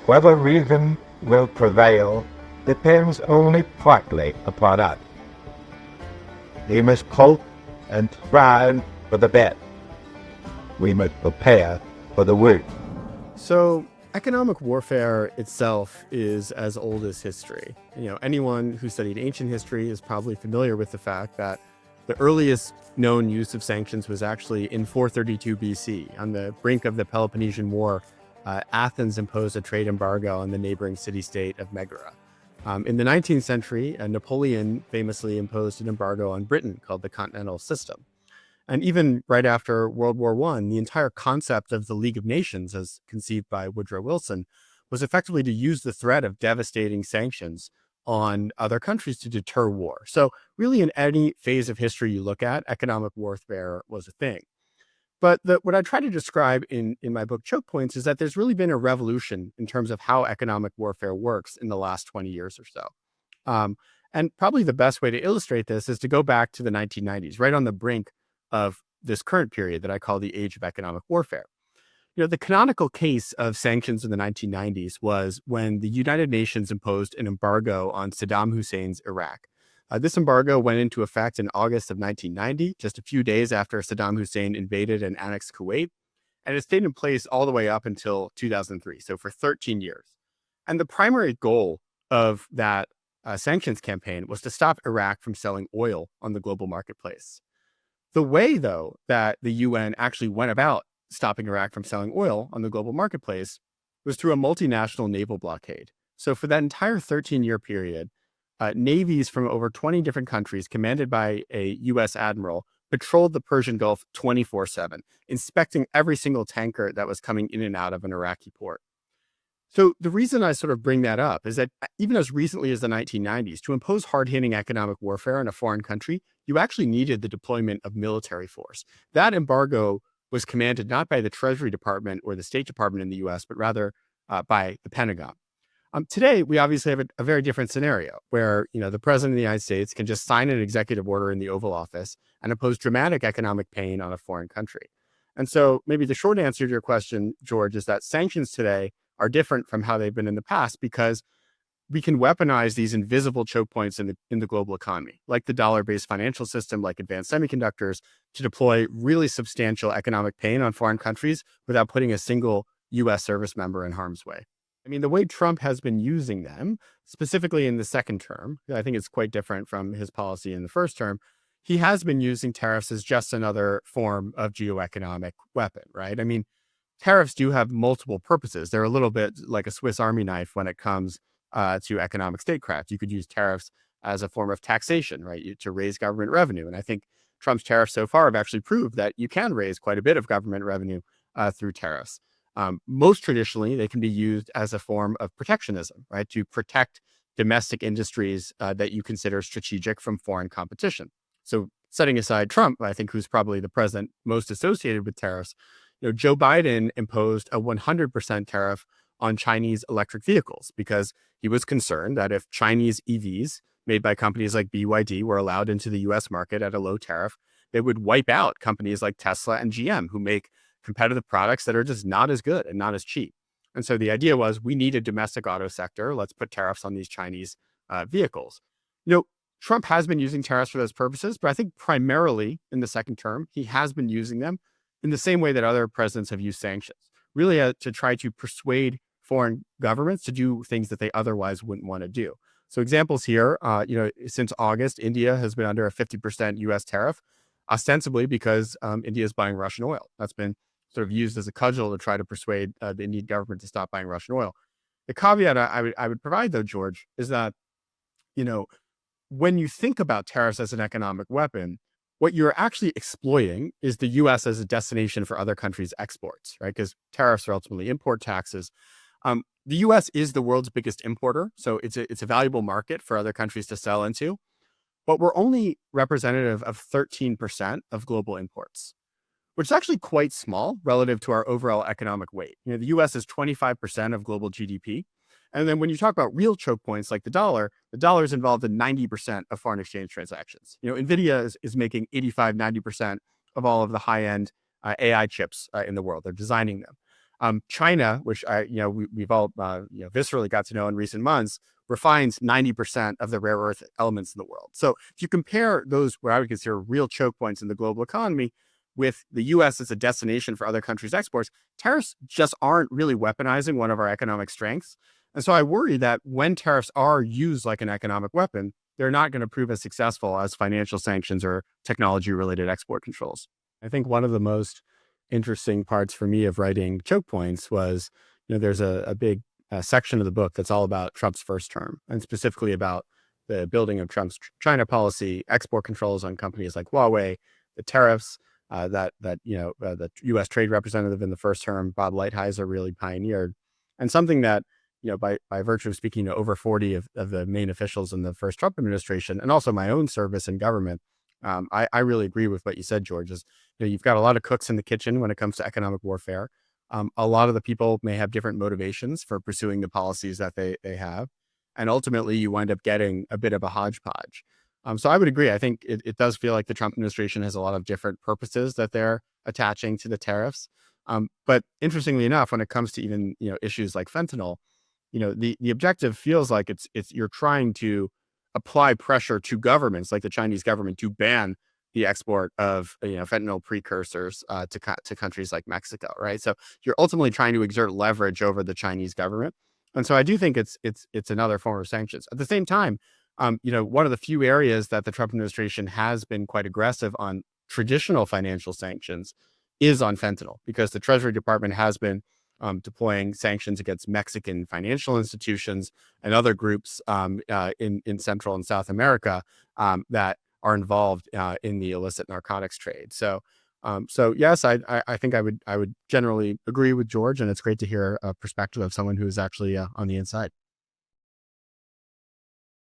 Whether reason will prevail depends only partly upon us. We must hope and strive for the best. We must prepare for the worst. So, economic warfare itself is as old as history. Anyone who studied ancient history is probably familiar with the fact that the earliest known use of sanctions was actually in 432 BC. On the brink of the Peloponnesian War, Athens imposed a trade embargo on the neighboring city-state of Megara. In the 19th century, Napoleon famously imposed an embargo on Britain called the Continental System. And even right after World War I, the entire concept of the League of Nations, as conceived by Woodrow Wilson, was effectively to use the threat of devastating sanctions on other countries to deter war. So really, in any phase of history you look at, economic warfare was a thing. But what I try to describe in my book, Chokepoints, is that there's really been a revolution in terms of how economic warfare works in the last 20 years or so. And probably the best way to illustrate this is to go back to the 1990s, right on the brink of this current period that I call the age of economic warfare. The canonical case of sanctions in the 1990s was when the United Nations imposed an embargo on Saddam Hussein's Iraq. This embargo went into effect in August of 1990, just a few days after Saddam Hussein invaded and annexed Kuwait, and it stayed in place all the way up until 2003, so for 13 years. And the primary goal of that sanctions campaign was to stop Iraq from selling oil on the global marketplace. The way, though, that the UN actually went about stopping Iraq from selling oil on the global marketplace was through a multinational naval blockade. So for that entire 13-year period, navies from over 20 different countries, commanded by a U.S. admiral, patrolled the Persian Gulf 24/7, inspecting every single tanker that was coming in and out of an Iraqi port. So the reason I sort of bring that up is that even as recently as the 1990s, to impose hard-hitting economic warfare in a foreign country, you actually needed the deployment of military force. That embargo was commanded not by the Treasury Department or the State Department in the U.S., but rather by the Pentagon. Today, we obviously have a very different scenario where the president of the United States can just sign an executive order in the Oval Office and impose dramatic economic pain on a foreign country. And so maybe the short answer to your question, George, is that sanctions today are different from how they've been in the past because we can weaponize these invisible choke points in the global economy, like the dollar-based financial system, like advanced semiconductors, to deploy really substantial economic pain on foreign countries without putting a single U.S. service member in harm's way. I mean, the way Trump has been using them, specifically in the second term, I think it's quite different from his policy in the first term. He has been using tariffs as just another form of geoeconomic weapon, right? I mean, tariffs do have multiple purposes. They're a little bit like a Swiss Army knife when it comes to economic statecraft. You could use tariffs as a form of taxation, right, to raise government revenue. And I think Trump's tariffs so far have actually proved that you can raise quite a bit of government revenue through tariffs. Most traditionally, they can be used as a form of protectionism, right, to protect domestic industries that you consider strategic from foreign competition. So setting aside Trump, I think, who's probably the president most associated with tariffs, Joe Biden imposed a 100% tariff on Chinese electric vehicles because he was concerned that if Chinese EVs made by companies like BYD were allowed into the US market at a low tariff, they would wipe out companies like Tesla and GM who make competitive products that are just not as good and not as cheap. And so the idea was we need a domestic auto sector. Let's put tariffs on these Chinese vehicles. Trump has been using tariffs for those purposes, but I think primarily in the second term, he has been using them in the same way that other presidents have used sanctions, really to try to persuade foreign governments to do things that they otherwise wouldn't want to do. So examples here, since August, India has been under a 50% U.S. tariff, ostensibly because India is buying Russian oil. That's been sort of used as a cudgel to try to persuade the Indian government to stop buying Russian oil. The caveat I would provide, though, George, is that, when you think about tariffs as an economic weapon, what you're actually exploiting is the U.S. as a destination for other countries' exports, right? Because tariffs are ultimately import taxes. The U.S. is the world's biggest importer, so it's a valuable market for other countries to sell into. But we're only representative of 13% of global imports, which is actually quite small relative to our overall economic weight. The U.S. is 25% of global GDP. And then when you talk about real choke points like the dollar is involved in 90% of foreign exchange transactions. NVIDIA is making 85, 90% of all of the high-end AI chips in the world. They're designing them. China, which we've all viscerally got to know in recent months, refines 90% of the rare earth elements in the world. So if you compare those, what I would consider real choke points in the global economy, with the US as a destination for other countries' exports, tariffs just aren't really weaponizing one of our economic strengths. And so I worry that when tariffs are used like an economic weapon, they're not going to prove as successful as financial sanctions or technology-related export controls. I think one of the most interesting parts for me of writing Choke Points was, there's a big section of the book that's all about Trump's first term, and specifically about the building of Trump's China policy, export controls on companies like Huawei, the tariffs that the U.S. trade representative in the first term, Bob Lighthizer, really pioneered, and something that, by virtue of speaking to over 40 of the main officials in the first Trump administration, and also my own service in government, I really agree with what you said, George. Is you've got a lot of cooks in the kitchen when it comes to economic warfare. A lot of the people may have different motivations for pursuing the policies that they have, and ultimately you wind up getting a bit of a hodgepodge. So I would agree. I think it does feel like the Trump administration has a lot of different purposes that they're attaching to the tariffs. But interestingly enough, when it comes to even issues like fentanyl, the objective feels like it's you're trying to apply pressure to governments like the Chinese government to ban the export of fentanyl precursors to countries like Mexico, right? So you're ultimately trying to exert leverage over the Chinese government, and so I do think it's another form of sanctions. At the same time, one of the few areas that the Trump administration has been quite aggressive on traditional financial sanctions is on fentanyl, because the Treasury Department has been deploying sanctions against Mexican financial institutions and other groups in Central and South America that are involved in the illicit narcotics trade. So yes, I think I would generally agree with George, and it's great to hear a perspective of someone who is actually on the inside.